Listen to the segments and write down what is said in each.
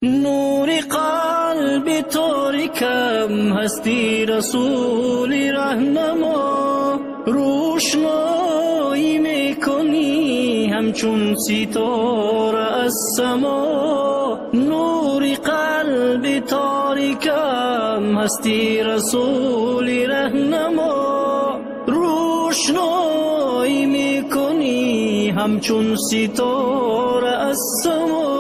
نور قلب تاریکم هستی رسول رهنما، روشنایی میکنی همچون ستاره از سما. نور قلب تاریکم هستی رسول رهنما، روشنایی میکنی همچون ستاره از سما.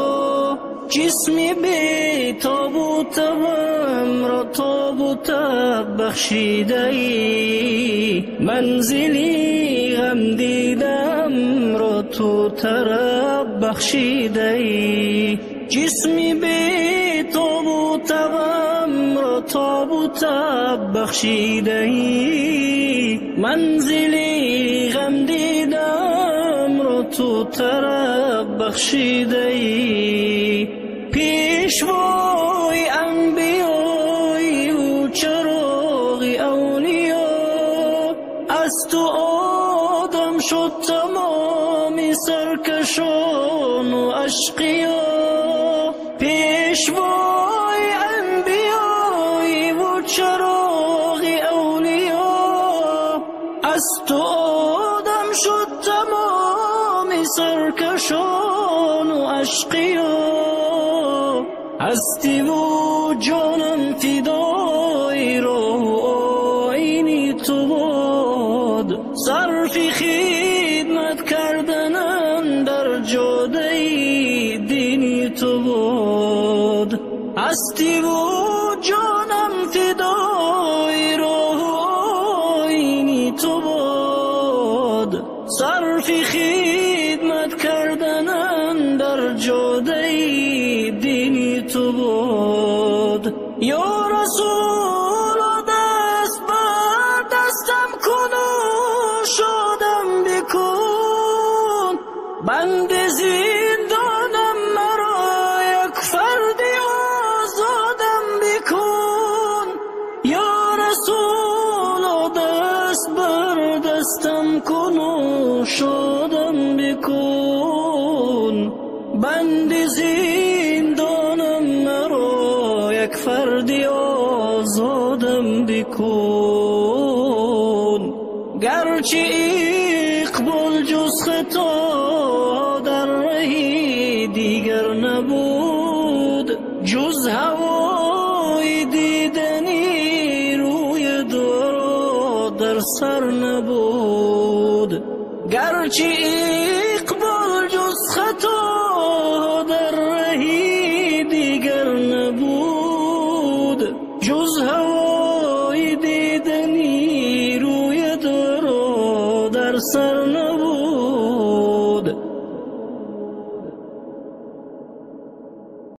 جسمی بی تاب و تبم را تاب و تب بخشیده ای، منزلی غم دیدم را تو طرب بخشیده ای. جسمی بی تاب و تبم را تاب و تب بخشیده ای، منزلی غم دیدم را تو طرب بخشیده ای. پیشوای انبیای و چراغ اولیا، از تو آدم شد تمام سرکشان و اشقیا. پیشوای انبیای و چراغ اولیا، از تو آدم شد تمام سرکشان و اشقیا. هستی و جانم فدای راه و آیین تو باد، صرف خدمت کردنم در جاده دین تو باد. هستی و جانم فدای راه و آیین تو باد، صرف خدمت کردنم در جاده دین تو بود. یا رسول دست بر دستم کن و شادم بکن، بند زندانم مرا یک فردی آزادم بکن. یا رسول دست بر دستم کن و شادم بکن، بند زندانم مرا یک فردی آزادم بکن. گرچه اقبال جز خطا در راه دیگر نبود، جز هوای دیدنی روی دورا در سر نبود. گرچه اقبال جز خطا در راه دیگر نبود، جز هوای دیدنی روی دورا در سر